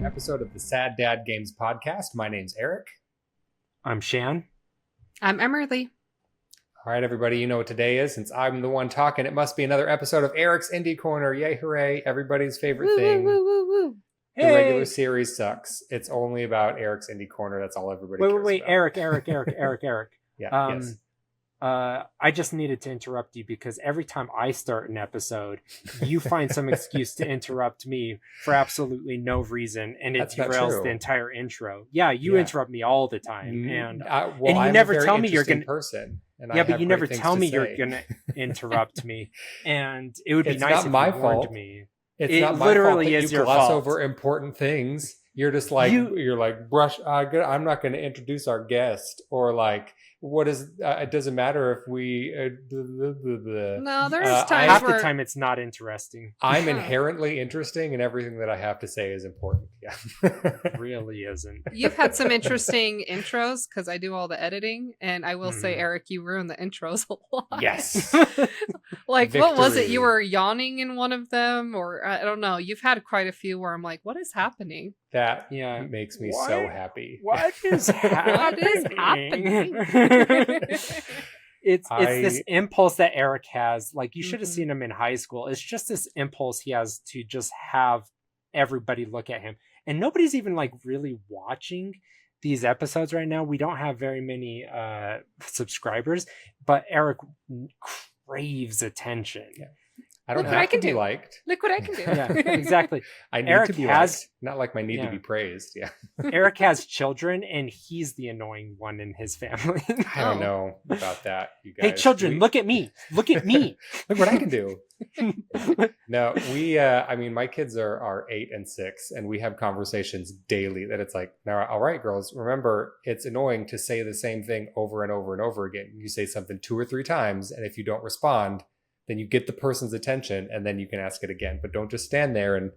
another episode of the Sad Dad Games podcast. My name's Eric. I'm Shan. I'm Emerlie. All right, everybody, you know what today is. Since I'm the one talking, it must be another episode of Eric's Indie Corner. Yay, hooray, everybody's favorite thing. Woo, woo, woo, woo. The regular series sucks. It's only about Eric's Indie Corner. That's all everybody cares Wait, about. Eric. Yes. I just needed to interrupt you because every time I start an episode, you find some excuse to interrupt me for absolutely no reason, and it derails the entire intro. Yeah, you interrupt me all the time, and you never tell me you're gonna. But you never tell me you're gonna interrupt me, and it would be nice if you warned me. It's not my fault that you gloss over important things. You're just like you're like brush. I'm not going to introduce our guest, or like. What is it doesn't matter if we no, there's times half the time it's not interesting. I'm inherently interesting and everything that I have to say is important. Yeah. Really isn't. You've had some interesting intros because I do all the editing, and I will say, Eric, you ruin the intros a lot. Yes. Like Victory. What was it? You were yawning in one of them, or I don't know. You've had quite a few where I'm like, what is happening? That makes me so happy. What is happening? It's this impulse that Eric has. Like, you should have seen him in high school. It's just this impulse he has to just have everybody look at him. And nobody's even like really watching these episodes right now. We don't have very many subscribers, but Eric craves attention. Yeah. I don't have to be liked. Look what I can do. Yeah, exactly. I need to be liked, not like my need to be praised. Yeah. Eric has children, and he's the annoying one in his family. I don't know about that, you guys. Hey, children, look at me. Look at me. Look what I can do. No, I mean, my kids are 8 and 6, and we have conversations daily that it's like, now, all right, girls, remember, it's annoying to say the same thing over and over and over again. You say something 2 or 3 times, and if you don't respond, then you get the person's attention and then you can ask it again. But don't just stand there and,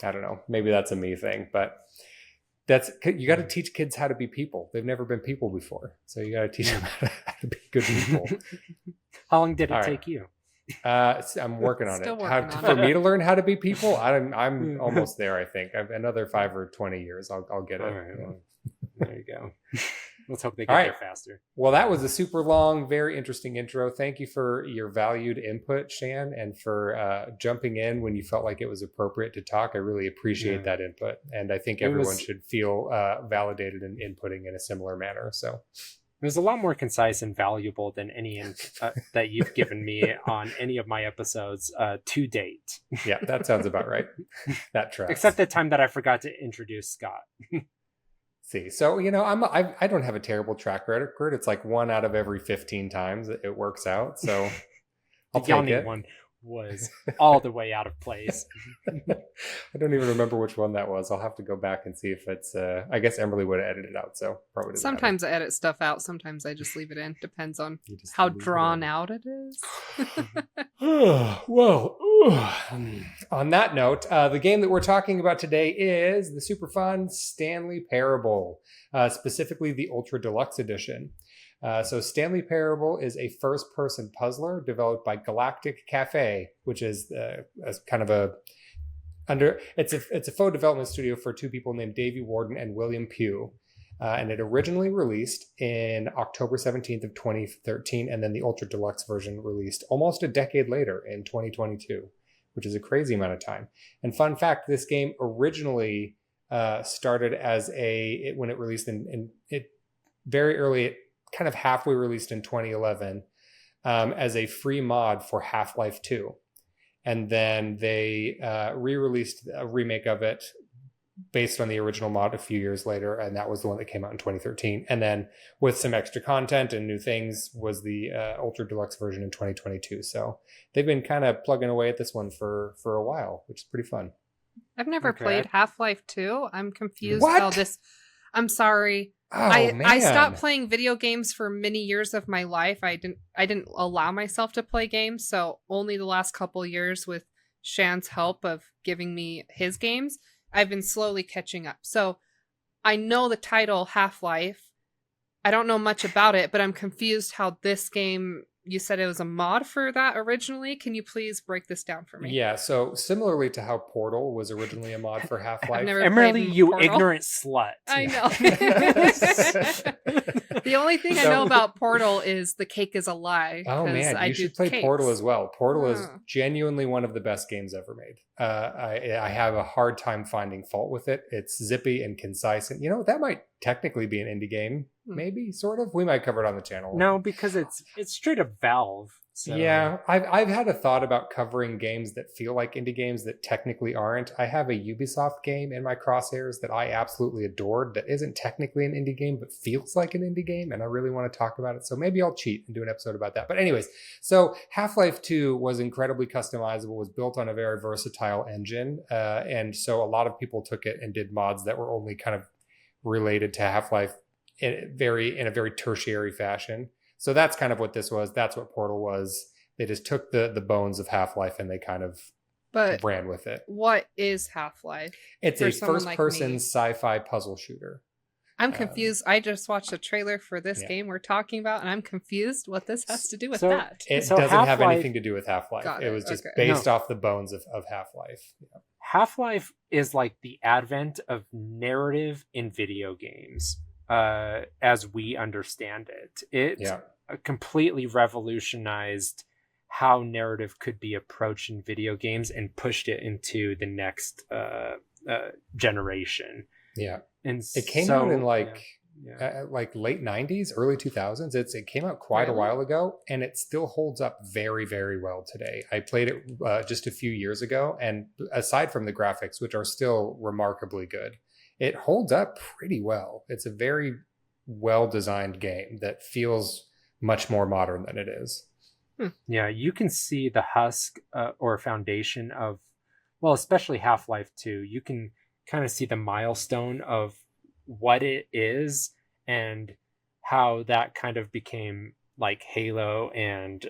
I don't know, maybe that's a me thing. But you got to teach kids how to be people. They've never been people before. So you got to teach them how to be good people. How long did it take you? I'm working on it. For me to learn how to be people, I'm almost there, I think. I've another 5 or 20 years. I'll get it. Right, well, there you go. Let's hope they get there faster. Well, that was a super long, very interesting intro. Thank you for your valued input, Shan, and for jumping in when you felt like it was appropriate to talk. I really appreciate that input. And I think everyone should feel validated in inputting in a similar manner. So it was a lot more concise and valuable than any that you've given me on any of my episodes to date. Yeah, that sounds about right. That tracks. Except the time that I forgot to introduce Scott. See, so I don't have a terrible track record. It's like 1 out of every 15 times it works out. So I'll take it. One was all the way out of place. I don't even remember which one that was. I'll have to go back and see if it's. I guess Emerlie would have edited it out, so probably. Sometimes I edit stuff out. Sometimes I just leave it in. Depends on how drawn out it is. Well, on that note, the game that we're talking about today is the super fun Stanley Parable, specifically the Ultra Deluxe Edition. So Stanley Parable is a first-person puzzler developed by Galactic Cafe, which is kind of it's a faux development studio for 2 people named Davey Warden and William Pugh. And it originally released in October 17th of 2013, and then the Ultra Deluxe version released almost a decade later in 2022, which is a crazy amount of time. And fun fact, this game originally started as when it released very early, it kind of halfway released in 2011 as a free mod for Half-Life 2. And then they re-released a remake of it based on the original mod a few years later, and that was the one that came out in 2013. And then with some extra content and new things was the Ultra Deluxe version in 2022. So they've been kind of plugging away at this one for a while, which is pretty fun. I've never played Half-Life 2. I'm confused how this... I'm sorry. Oh, I stopped playing video games for many years of my life. I didn't allow myself to play games, so only the last couple years with Shan's help of giving me his games, I've been slowly catching up. So I know the title Half-Life. I don't know much about it, but I'm confused how this game you said it was a mod for that originally. Can you please break this down for me? Yeah, so similarly to how Portal was originally a mod for Half-Life. Emerlie, you Portal. Ignorant slut. I know. The only thing I know about Portal is the cake is a lie. Oh man, you should play cakes. Portal as well. Portal is genuinely one of the best games ever made. I have a hard time finding fault with it. It's zippy and concise, and that might technically be an indie game. Maybe, sort of. We might cover it on the channel. No, because it's straight up Valve. So. Yeah, I've had a thought about covering games that feel like indie games that technically aren't. I have a Ubisoft game in my crosshairs that I absolutely adored that isn't technically an indie game but feels like an indie game, and I really want to talk about it. So maybe I'll cheat and do an episode about that. But anyways, so Half-Life 2 was incredibly customizable, was built on a very versatile engine, and so a lot of people took it and did mods that were only kind of related to Half-Life in a very tertiary fashion. So that's kind of what this was. That's what Portal was. They just took the bones of Half-Life and they kind of ran with it. What is Half-Life? It's a first-person sci-fi puzzle shooter. I'm confused. I just watched a trailer for this game we're talking about, and I'm confused what this has to do with that. It doesn't have anything to do with Half-Life. It was just based off the bones of Half-Life. Yeah. Half-Life is like the advent of narrative in video games, as we understand it. It completely revolutionized how narrative could be approached in video games and pushed it into the next generation. Yeah. And it came out in like late 90s, early 2000s. It came out quite a while ago, and it still holds up very, very well today. I played it just a few years ago, and aside from the graphics, which are still remarkably good, it holds up pretty well. It's a very well-designed game that feels much more modern than it is. Yeah, you can see the husk or foundation of, well, especially Half-Life 2. You can kind of see the milestone of what it is and how that kind of became like Halo and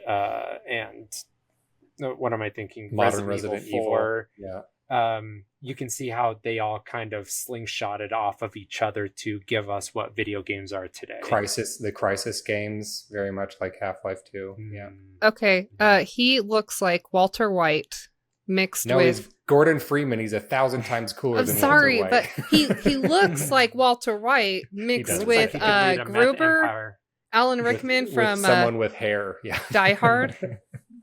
what am I thinking? Modern Resident Evil. Yeah. You can see how they all kind of slingshotted off of each other to give us what video games are today. The Crisis games, very much like Half-Life 2. Yeah. Okay. He looks like Walter White mixed with... he's Gordon Freeman. He's 1,000 times cooler than sorry, Walter White. But he looks like Walter White mixed with Gruber, Alan Rickman from... someone with hair. Yeah. Die Hard.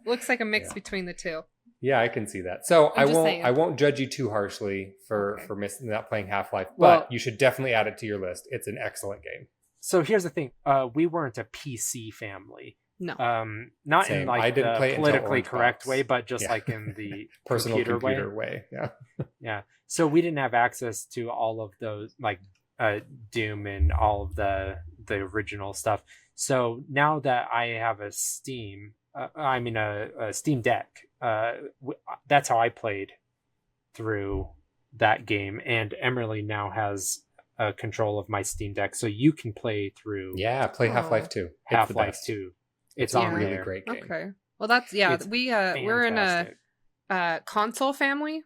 Looks like a mix between the two. Yeah, I can see that. So I won't judge you too harshly for not playing Half-Life, but you should definitely add it to your list. It's an excellent game. So here's the thing: we weren't a PC family. No, not Same. in like the politically correct way, but just like in the personal computer way. Yeah, yeah. So we didn't have access to all of those like Doom and all of the original stuff. So now that I have a Steam Deck. That's how I played through that game, and Emerlie now has control of my Steam Deck, so you can play through. Yeah, play Half-Life 2. Half-Life 2. It's on really there. Great game. Okay, well that's we're in a console family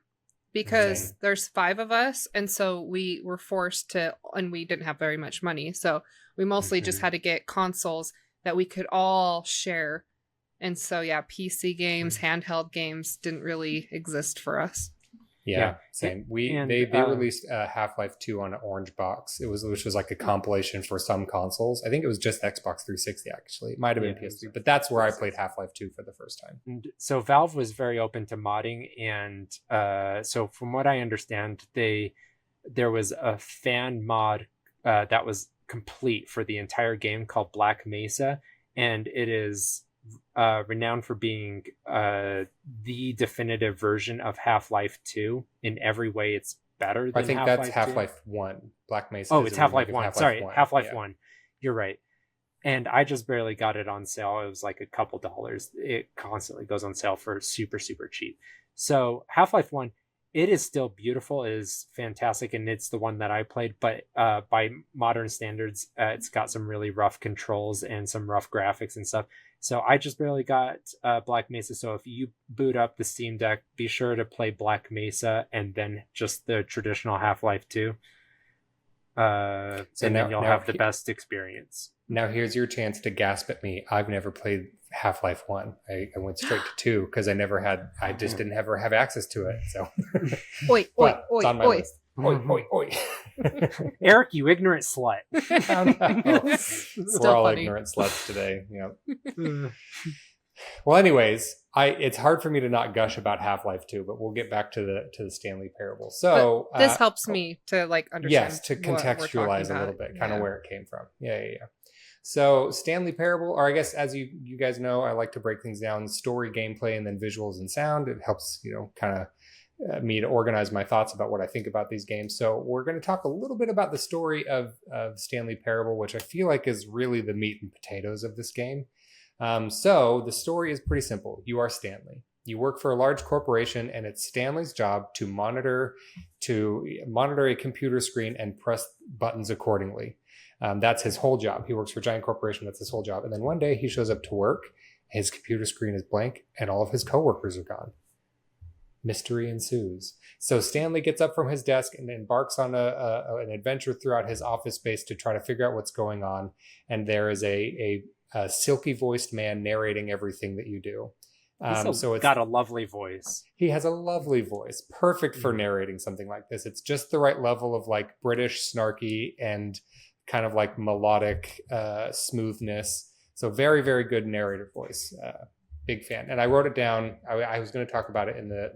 because there's 5 of us, and so we were forced to, and we didn't have very much money, so we mostly just had to get consoles that we could all share. And so, PC games, handheld games didn't really exist for us. Yeah, same. They released Half-Life 2 on an orange box. Which was like a compilation for some consoles. I think it was just Xbox 360 actually. It might have been PS3, but that's where I played Half-Life 2 for the first time. And so Valve was very open to modding, and so from what I understand, there was a fan mod that was complete for the entire game called Black Mesa, and it is renowned for being the definitive version of Half-Life 2. In every way, it's better than Half-Life 2. I think that's Half-Life 1. Black Mesa. Oh, it's Half-Life 1. Sorry, Half-Life 1. You're right. And I just barely got it on sale. It was like a couple dollars. It constantly goes on sale for super, super cheap. So Half-Life 1, it is still beautiful. It is fantastic, and it's the one that I played. But by modern standards, it's got some really rough controls and some rough graphics and stuff. So I just barely got Black Mesa. So if you boot up the Steam Deck, be sure to play Black Mesa and then just the traditional Half-Life 2. Then you'll have the best experience. Now here's your chance to gasp at me. I've never played Half-Life 1. I went straight to 2 because I just didn't ever have access to it. So, oi, oi, oi, it's on my oi. list. Oi, oi, oi. Eric, you ignorant slut. We're all ignorant sluts today. Yeah. Well, anyways, it's hard for me to not gush about Half-Life 2, but we'll get back to the Stanley Parable. So this helps me to like understand. Yes, to contextualize a little bit, kind of where it came from. Yeah. So Stanley Parable, or I guess as you guys know, I like to break things down: story, gameplay, and then visuals and sound. It helps, kind of me to organize my thoughts about what I think about these games. So we're going to talk a little bit about the story of Stanley Parable, which I feel like is really the meat and potatoes of this game. So the story is pretty simple. You are Stanley. You work for a large corporation, and it's Stanley's job to monitor a computer screen and press buttons accordingly. That's his whole job. He works for a giant corporation. That's his whole job. And then one day he shows up to work. His computer screen is blank, and all of his coworkers are gone. Mystery ensues. So Stanley gets up from his desk and embarks on an adventure throughout his office space to try to figure out what's going on. And there is a silky voiced man narrating everything that you do. So it's got a lovely voice. He has a lovely voice, perfect for narrating something like this. It's just the right level of like British snarky and kind of like melodic smoothness. So very, very good narrator voice. Big fan. And I wrote it down. I was going to talk about it in the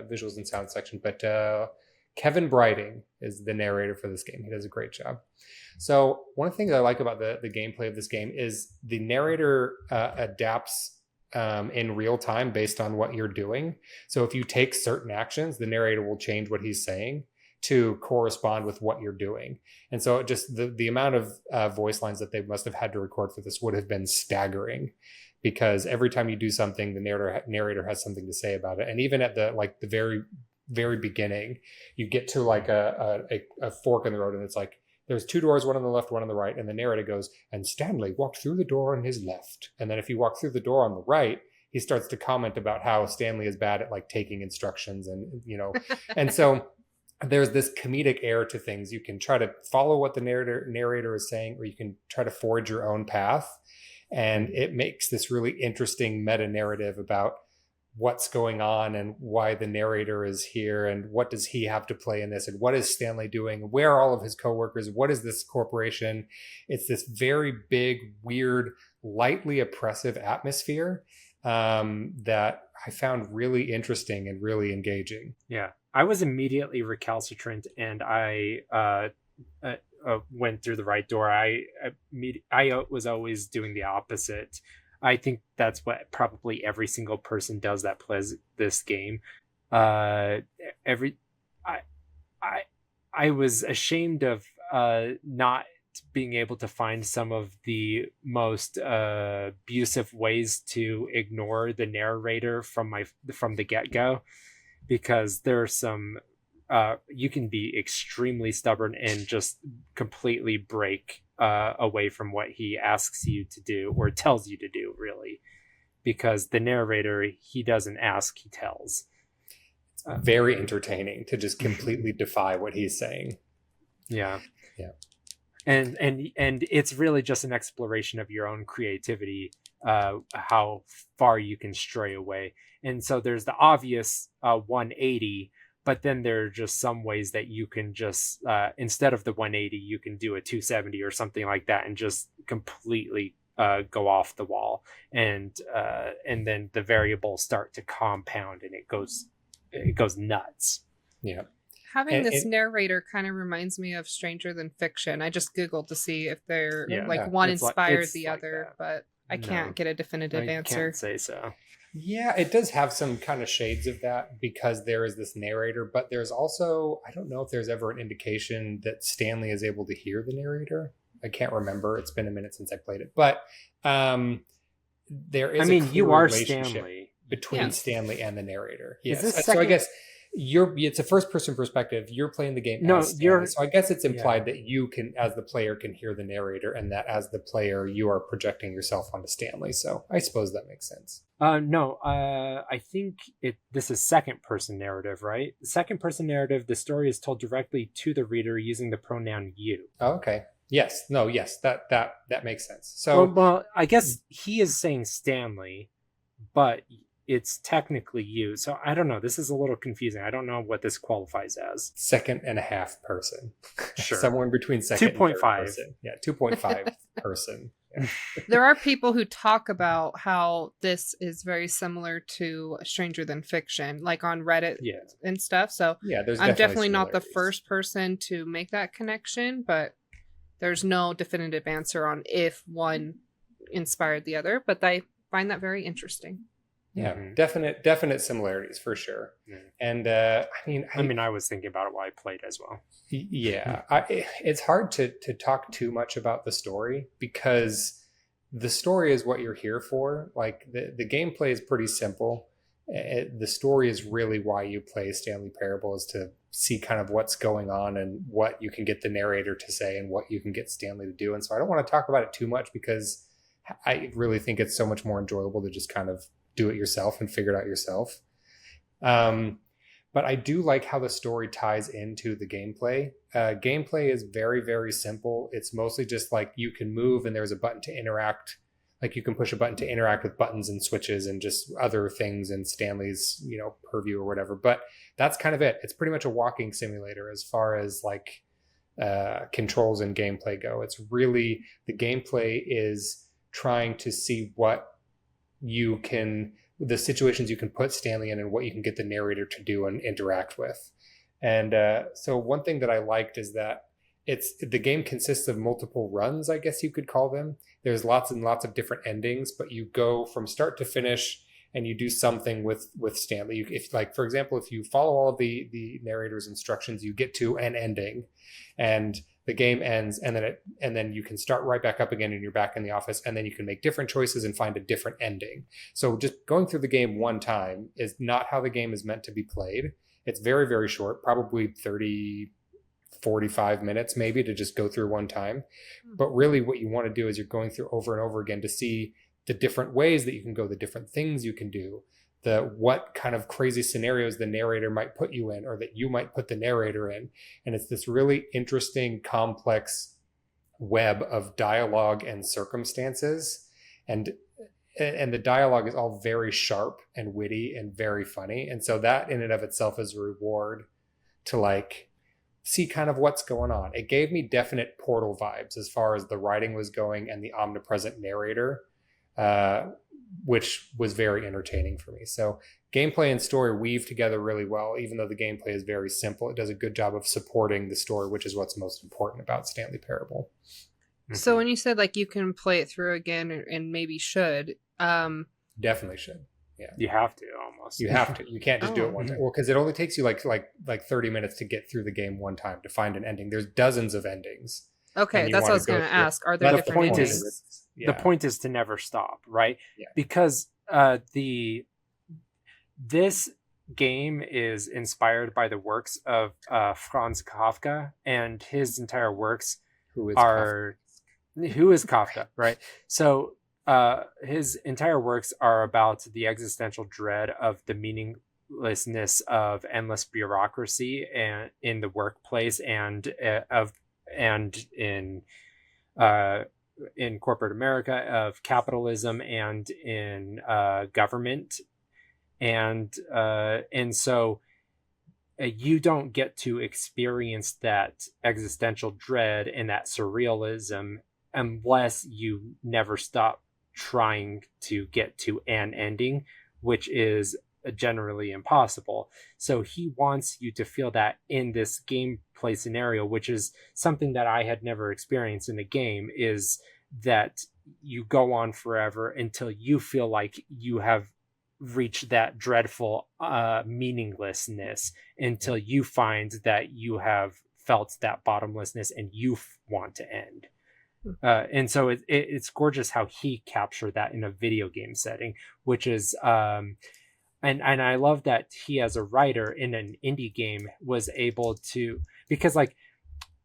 visuals and sound section, but Kevin Brighting is the narrator for this game. He does a great job. So one of the things I like about the gameplay of this game is the narrator adapts in real time based on what you're doing. So if you take certain actions, the narrator will change what he's saying to correspond with what you're doing. And so just the amount of voice lines that they must have had to record for this would have been staggering, because every time you do something, the narrator has something to say about it. And even at the very, very beginning, you get to like a fork in the road, and it's like, there's two doors, one on the left, one on the right. And the narrator goes, and Stanley walked through the door on his left. And then if you walk through the door on the right, he starts to comment about how Stanley is bad at like taking instructions and, and so there's this comedic air to things. You can try to follow what the narrator is saying, or you can try to forge your own path. And it makes this really interesting meta narrative about what's going on and why the narrator is here and what does he have to play in this and what is Stanley doing, where are all of his coworkers, what is this corporation. It's this very big, weird, lightly oppressive atmosphere that I found really interesting and really engaging. Yeah, I was immediately recalcitrant, and I went through the right door. I was always doing the opposite. I think that's what probably every single person does that plays this game. I was ashamed of not being able to find some of the most abusive ways to ignore the narrator from the get-go, because there are some you can be extremely stubborn and just completely break away from what he asks you to do or tells you to do, really, because the narrator, he doesn't ask, he tells. Very entertaining to just completely defy what he's saying. Yeah. And it's really just an exploration of your own creativity, how far you can stray away. And so there's the obvious 180, but then there are just some ways that you can just, instead of the 180, you can do a 270 or something like that and just completely go off the wall. And then the variables start to compound and it goes nuts. Yeah. Having this narrator kind of reminds me of Stranger Than Fiction. I just Googled to see if they're one inspired the other, but I can't get a definitive answer. I can't say so. Yeah, it does have some kind of shades of that because there is this narrator, but there's also, I don't know if there's ever an indication that Stanley is able to hear the narrator. I can't remember. It's been a minute since I played it, but there is a clear you are relationship Stanley. between Stanley and the narrator. Yes. Is this So I guess it's a first person perspective. You're playing the game as Stanley. So I guess it's implied that you can, as the player, can hear the narrator, and that as the player you are projecting yourself onto Stanley. So I suppose that makes sense. No, I think this is second person narrative, right? Second person narrative, the story is told directly to the reader using the pronoun you. Oh, okay. Yes. No. Yes. That makes sense. So well, I guess he is saying Stanley, but it's technically you. So I don't know. This is a little confusing. I don't know what this qualifies as. second and a half person. Sure. Somewhere in between second 2.5. and third person. Yeah, 2.5 person. Yeah. There are people who talk about how this is very similar to Stranger Than Fiction, like on Reddit and stuff. So yeah, there's I'm definitely not the similarities. first person to make that connection, but there's no definitive answer on if one inspired the other. But I find that very interesting. Yeah, definite similarities for sure. And I mean, I was thinking about it while I played as well. Yeah, it's hard to talk too much about the story because the story is what you're here for. Like the gameplay is pretty simple. The story is really why you play Stanley Parable, is to see kind of what's going on and what you can get the narrator to say and what you can get Stanley to do. And so I don't want to talk about it too much because I really think it's so much more enjoyable to just kind of do it yourself and figure it out yourself. But I do like how the story ties into the gameplay. Gameplay is very, very simple. It's mostly just like you can move and there's a button to interact. Like you can push a button to interact with buttons and switches and just other things in Stanley's, purview or whatever. But that's kind of it. It's pretty much a walking simulator as far as like controls and gameplay go. It's really, the gameplay is trying to see what the situations you can put Stanley in and what you can get the narrator to do and interact with. And so one thing that I liked is that the game consists of multiple runs, I guess you could call them. There's lots and lots of different endings, but you go from start to finish and you do something with Stanley. For example, if you follow all of the narrator's instructions, you get to an ending and the game ends, and then you can start right back up again and you're back in the office, and then you can make different choices and find a different ending. So just going through the game one time is not how the game is meant to be played. It's very, very short, probably 30, 45 minutes maybe to just go through one time. But really what you want to do is you're going through over and over again to see the different ways that you can go, the different things you can do, what kind of crazy scenarios the narrator might put you in or that you might put the narrator in. And it's this really interesting, complex web of dialogue and circumstances. And the dialogue is all very sharp and witty and very funny. And so that in and of itself is a reward to like see kind of what's going on. It gave me definite Portal vibes as far as the writing was going and the omnipresent narrator, which was very entertaining for me. So gameplay and story weave together really well. Even though the gameplay is very simple, it does a good job of supporting the story, which is what's most important about Stanley Parable. So when you said like you can play it through again and maybe should, definitely should. Yeah, you have to almost. You have to. You can't just do it one time. Well, because it only takes you like 30 minutes to get through the game one time to find an ending. There's dozens of endings. Okay, that's what I was going to ask. Are there different endings? The point is to never stop, right? Yeah. Because this game is inspired by the works of Franz Kafka, and his entire works Who is Kafka, right? So his entire works are about the existential dread of the meaninglessness of endless bureaucracy and in the workplace and in corporate America, of capitalism and in government, and so you don't get to experience that existential dread and that surrealism unless you never stop trying to get to an ending, which is generally impossible. So he wants you to feel that in this gameplay scenario, which is something that I had never experienced in a game, is that you go on forever until you feel like you have reached that dreadful meaninglessness, until you find that you have felt that bottomlessness and you want to end. And so it's gorgeous how he captured that in a video game setting, which is and I love that he, as a writer in an indie game, was able to, because like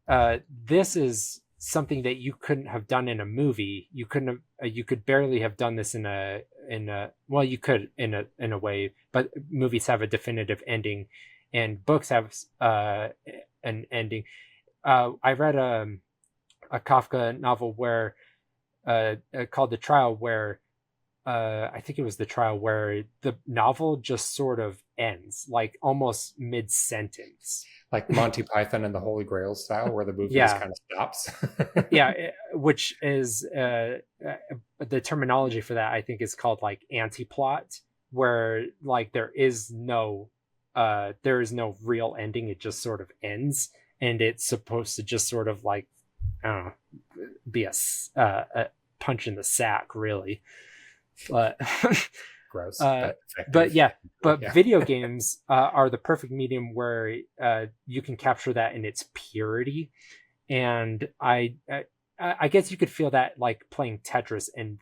this is something that you couldn't have done in a movie. You could barely have done this in a well, you could in a way, but movies have a definitive ending and books have an ending. I read Kafka novel where called The Trial, where I think it was The Trial, where the novel just sort of ends, like almost mid-sentence. Like Monty Python and the Holy Grail style, where the movie just kind of stops. Which is the terminology for that, I think, is called like anti-plot, where like there is no real ending. It just sort of ends, and it's supposed to just sort of like, I don't know, be a punch in the sack, really. But gross. But video games are the perfect medium where you can capture that in its purity. And I guess you could feel that like playing Tetris, and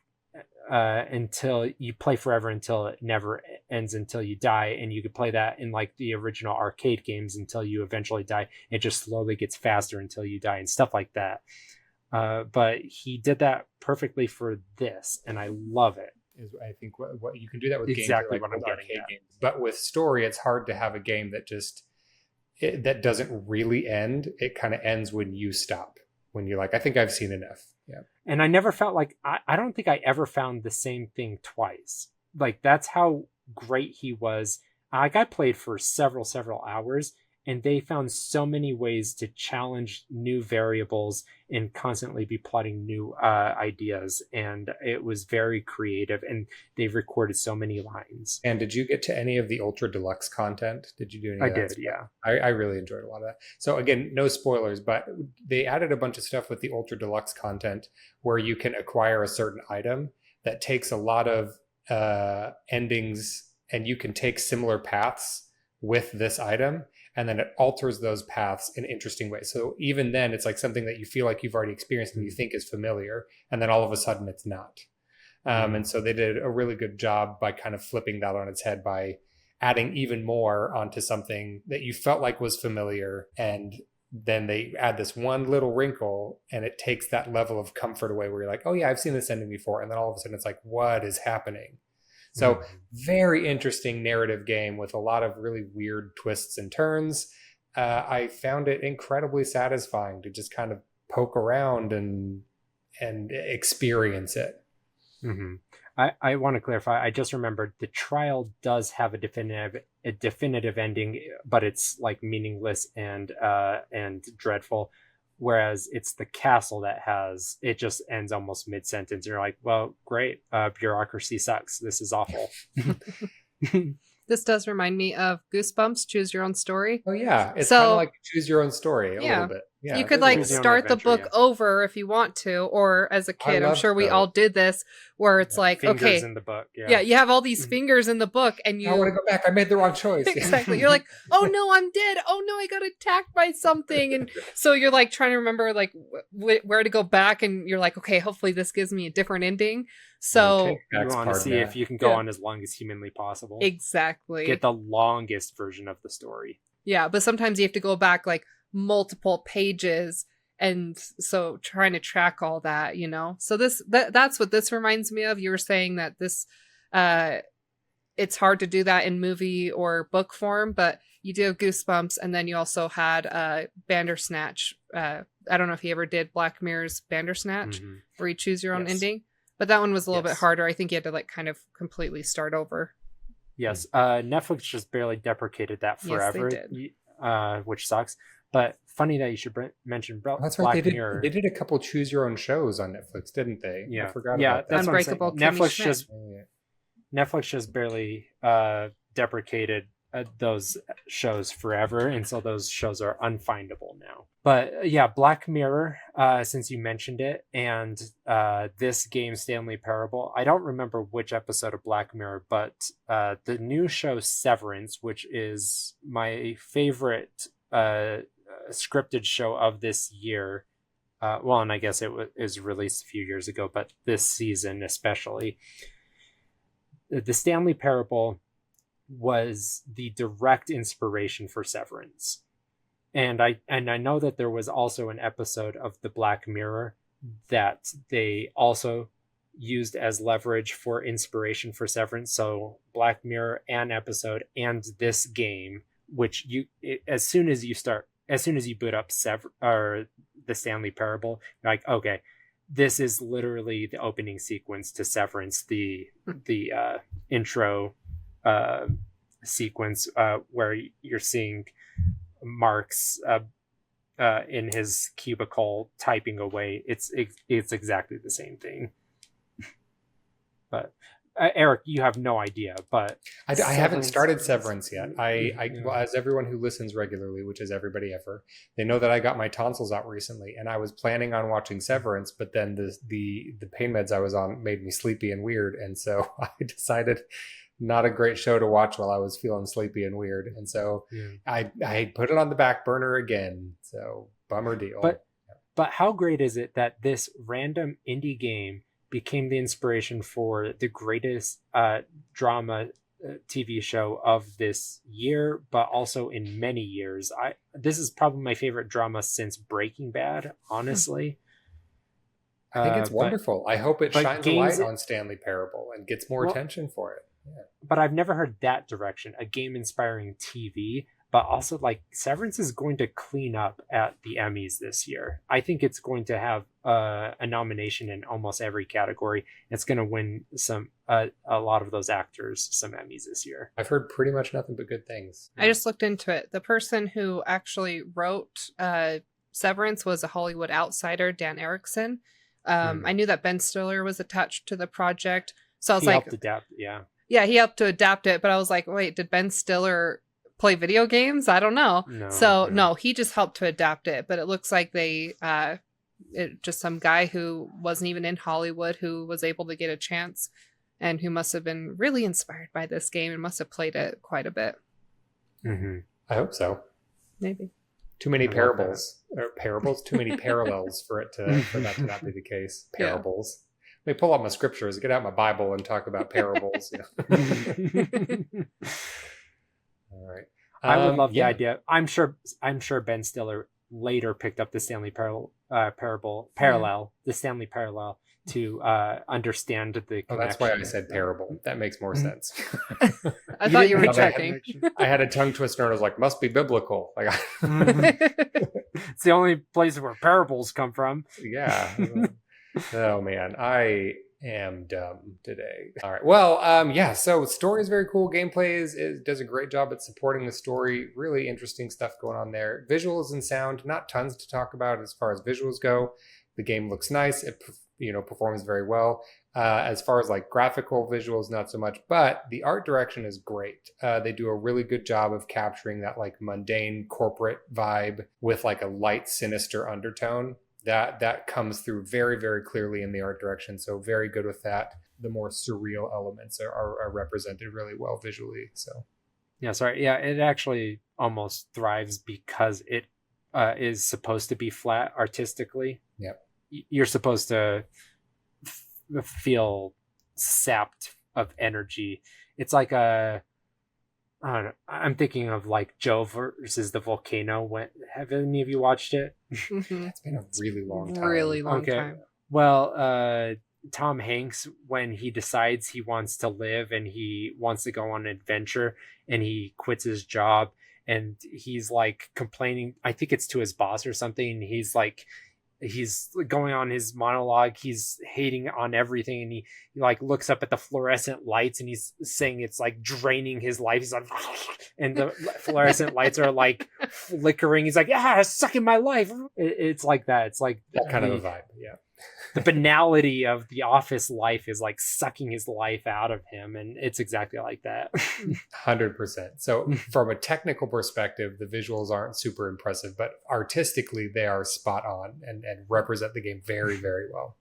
until you play forever, until it never ends, until you die. And you could play that in like the original arcade games until you eventually die. It just slowly gets faster until you die and stuff like that. But he did that perfectly for this, and I love it. Is I think what you can do that with exactly games, like what I'm with getting arcade at. games. But with story, it's hard to have a game that that doesn't really end. It kind of ends when you stop, when you're like, I think I've seen enough. Yeah. And I never felt like, I don't think I ever found the same thing twice. Like, that's how great he was. Like, I played for several hours, and they found so many ways to challenge new variables and constantly be plotting new ideas. And it was very creative, and they've recorded so many lines. And did you get to any of the Ultra Deluxe content? Did you do any of that? I did, yeah. I really enjoyed a lot of that. So again, no spoilers, but they added a bunch of stuff with the Ultra Deluxe content where you can acquire a certain item that takes a lot of endings, and you can take similar paths with this item, and then it alters those paths in interesting ways. So even then, it's like something that you feel like you've already experienced and you think is familiar, and then all of a sudden it's not. And so they did a really good job by kind of flipping that on its head by adding even more onto something that you felt like was familiar. And then they add this one little wrinkle, and it takes that level of comfort away where you're like, oh yeah, I've seen this ending before. And then all of a sudden it's like, what is happening? So very interesting narrative game with a lot of really weird twists and turns. I found it incredibly satisfying to just kind of poke around and experience it. Mm-hmm. I want to clarify. I just remembered The Trial does have a definitive ending, but it's like meaningless and dreadful. Whereas it's The Castle that it just ends almost mid-sentence. And you're like, well, great. Bureaucracy sucks. This is awful. This does remind me of Goosebumps, Choose Your Own Story. Oh, yeah. It's kind of like Choose Your Own Story a little bit. Yeah, you could like start the book over if you want to, or as a kid, I'm sure we all did this, where it's like, fingers in the book. Yeah, you have all these fingers in the book, and you I want to go back. I made the wrong choice. Exactly. You're like, oh no, I'm dead. Oh no, I got attacked by something, and so you're like trying to remember like where to go back, and you're like, okay, hopefully this gives me a different ending. So you want to see if you can go on as long as humanly possible. Exactly. Get the longest version of the story. Yeah, but sometimes you have to go back like multiple pages, and so trying to track all that, so that's what this reminds me of. You were saying that this it's hard to do that in movie or book form, but you do have Goosebumps, and then you also had Bandersnatch. I don't know if you ever did Black Mirror's Bandersnatch, where you choose your own ending, but that one was a little bit harder. I think you had to like kind of completely start over. Yes, Netflix just barely deprecated that forever. Yes, they did. Which sucks. But funny that you should mention That's Black right. Mirror. They did a couple choose your own shows on Netflix, didn't they? Yeah, I forgot about that. That's Unbreakable Kimmy Netflix just barely deprecated those shows forever, and so those shows are unfindable now. But yeah, Black Mirror, since you mentioned it, and this game, Stanley Parable. I don't remember which episode of Black Mirror, but the new show Severance, which is my favorite scripted show of this year. And I guess it was released a few years ago, but this season especially. The Stanley Parable was the direct inspiration for Severance. And I know that there was also an episode of the Black Mirror that they also used as leverage for inspiration for Severance. So Black Mirror, an episode, and this game, which as soon as you boot up the Stanley Parable, you're like, okay, this is literally the opening sequence to Severance, the intro sequence where you're seeing Marx in his cubicle typing away. It's exactly the same thing. But Eric, you have no idea, but I haven't started Severance yet. Well, as everyone who listens regularly, which is everybody ever, they know that I got my tonsils out recently, and I was planning on watching Severance, but then the pain meds I was on made me sleepy and weird, and so I decided not a great show to watch while I was feeling sleepy and weird, and so I put it on the back burner again. So bummer deal. But how great is it that this random indie game became the inspiration for the greatest drama TV show of this year, but also in many years. This is probably my favorite drama since Breaking Bad, honestly. I think it's wonderful. I hope it shines a light on Stanley Parable and gets more attention for it. Yeah. But I've never heard that direction, a game inspiring TV. But also, like, Severance is going to clean up at the Emmys this year. I think it's going to have a nomination in almost every category. It's going to win a lot of those actors some Emmys this year. I've heard pretty much nothing but good things. I just looked into it. The person who actually wrote Severance was a Hollywood outsider, Dan Erickson. I knew that Ben Stiller was attached to the project. So I was he helped adapt, yeah. Yeah, he helped to adapt it. But I was like, wait, did Ben Stiller play video games? I don't know. No, he just helped to adapt it. But it looks like they just some guy who wasn't even in Hollywood who was able to get a chance and who must have been really inspired by this game and must have played it quite a bit. Mm-hmm. I hope so. Maybe. Too many parables. Too many parallels for that to not be the case. Parables. Let me pull out my scriptures, get out my Bible, and talk about parables. All right. I would love the idea. I'm sure Ben Stiller later picked up the Stanley Parable, the Stanley Parallel to understand the connection. Oh, that's why I said parable. That makes more sense. I thought you were checking. I had a tongue twister and I was like, must be biblical. Like, it's the only place where parables come from. Yeah. Oh man, I am dumb today. All right. Well, so story is very cool. Gameplay does a great job at supporting the story. Really interesting stuff going on there. Visuals and sound, not tons to talk about as far as visuals go. The game looks nice. It performs very well. As far as like graphical visuals, not so much, but the art direction is great. They do a really good job of capturing that like mundane corporate vibe with like a light, sinister undertone. That comes through very, very clearly in the art direction. So very good with that. The more surreal elements are represented really well visually. So it actually almost thrives because it is supposed to be flat artistically. Yep. You're supposed to feel sapped of energy. It's like I don't know. I'm thinking of like Joe versus the volcano. Have any of you watched it? Mm-hmm. It's been a really long time. Really long time. Well, Tom Hanks, when he decides he wants to live and he wants to go on an adventure and he quits his job and he's like complaining, I think it's to his boss or something, and he's going on his monologue, he's hating on everything, and he like looks up at the fluorescent lights and he's saying it's like draining his life. He's like, and the fluorescent lights are like flickering. He's like, it's sucking my life. It's like that. It's like that kind of a vibe. Yeah. The banality of the office life is like sucking his life out of him, and it's exactly like that. 100%. So from a technical perspective, the visuals aren't super impressive, but artistically they are spot on and represent the game very, very well.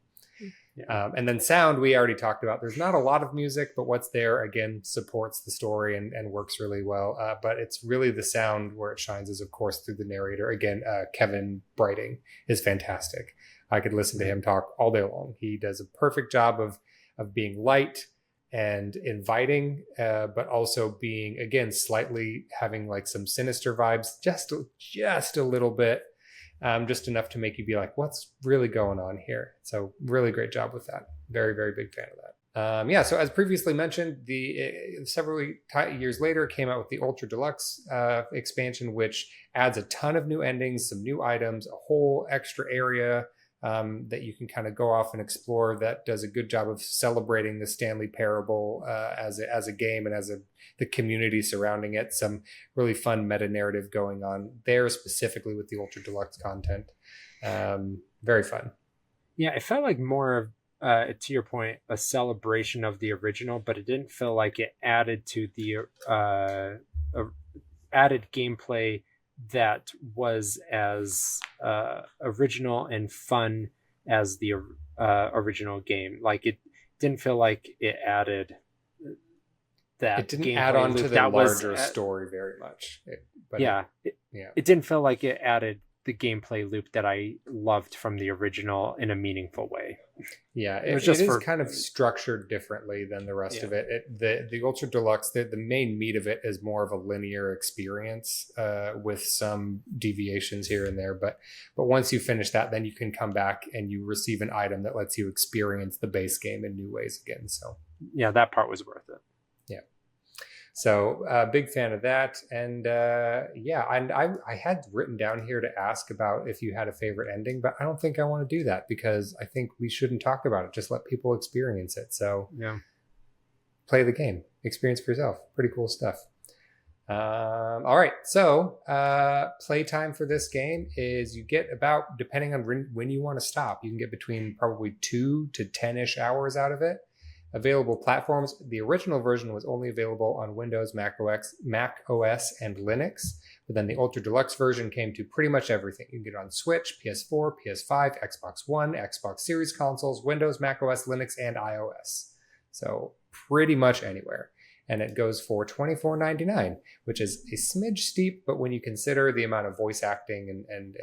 Yeah. And then sound, we already talked about. There's not a lot of music, but what's there, again, supports the story and works really well. But it's really the sound where it shines is, of course, through the narrator. Again, Kevin Brighting is fantastic. I could listen to him talk all day long. He does a perfect job of being light and inviting, but also being, again, slightly having like some sinister vibes, just a little bit, just enough to make you be like, what's really going on here? So really great job with that. Very, very big fan of that. So as previously mentioned, several years later came out with the Ultra Deluxe expansion, which adds a ton of new endings, some new items, a whole extra area that you can kind of go off and explore. That does a good job of celebrating the Stanley Parable as a game and as the community surrounding it. Some really fun meta narrative going on there, specifically with the Ultra Deluxe content. Very fun. Yeah, it felt like more of, to your point, a celebration of the original, but it didn't feel like it added to the added gameplay that was as original and fun as the original game. Like, it didn't feel like it added that. It didn't add on to the larger story very much. It didn't feel like it added the gameplay loop that I loved from the original in a meaningful way. Yeah, it is kind of structured differently than the rest of it. The Ultra Deluxe, the main meat of it is more of a linear experience with some deviations here and there. But once you finish that, then you can come back and you receive an item that lets you experience the base game in new ways again. So yeah, that part was worth it. So big fan of that. And I had written down here to ask about if you had a favorite ending, but I don't think I want to do that because I think we shouldn't talk about it. Just let people experience it. So yeah, play the game, experience for yourself. Pretty cool stuff. All right. So playtime for this game is you get about, depending on when you want to stop, you can get between probably 2 to 10-ish hours out of it. Available platforms. The original version was only available on Windows, Mac OS, and Linux. But then the Ultra Deluxe version came to pretty much everything. You can get it on Switch, PS4, PS5, Xbox One, Xbox Series consoles, Windows, Mac OS, Linux, and iOS. So pretty much anywhere. And it goes for $24.99, which is a smidge steep, but when you consider the amount of voice acting and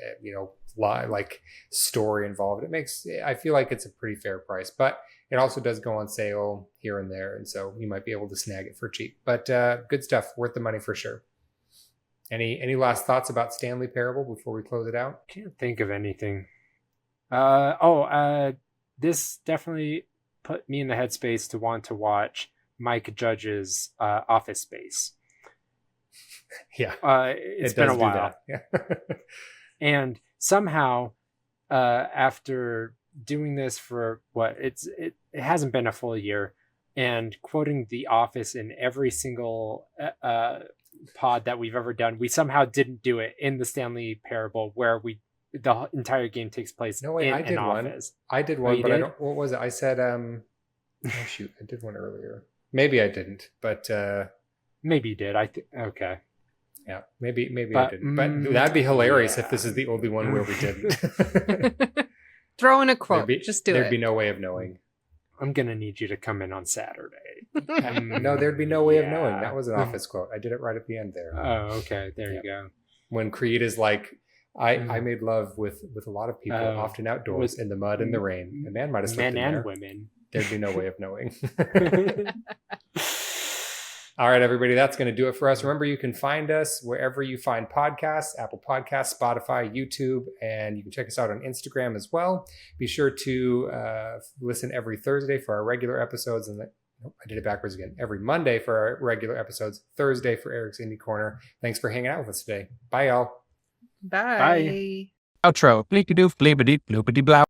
like story involved, I feel like it's a pretty fair price. But it also does go on sale here and there, and so you might be able to snag it for cheap. But good stuff, worth the money for sure. Any last thoughts about Stanley Parable before we close it out? Can't think of anything. This definitely put me in the headspace to want to watch Mike Judge's Office Space. Yeah, it's been a while. Yeah. And somehow, after doing this for it hasn't been a full year, and quoting The Office in every single pod that we've ever done, we somehow didn't do it in the Stanley Parable, where the entire game takes place in an office. I did one, but I don't. What was it? I said, oh shoot, I did one earlier. Maybe I didn't, but maybe you did. Okay. Yeah, maybe I didn't. But that'd be hilarious if this is the only one where we didn't. Throw in a quote. Just do it. There'd be no way of knowing. I'm going to need you to come in on Saturday. No, there'd be no way of knowing. That was an Office quote. I did it right at the end there. Oh, okay. There you go. When Creed is like, I made love with a lot of people, often outdoors, in the mud and the rain. A man might have slipped in there. Men and women. There'd be no way of knowing. All right, everybody, that's going to do it for us. Remember, you can find us wherever you find podcasts, Apple Podcasts, Spotify, YouTube, and you can check us out on Instagram as well. Be sure to listen every Thursday for our regular episodes. I did it backwards again. Every Monday for our regular episodes, Thursday for Eric's Indie Corner. Thanks for hanging out with us today. Bye, y'all. Bye. Outro. Bleepity-doof, bleepity, bloopity, blow.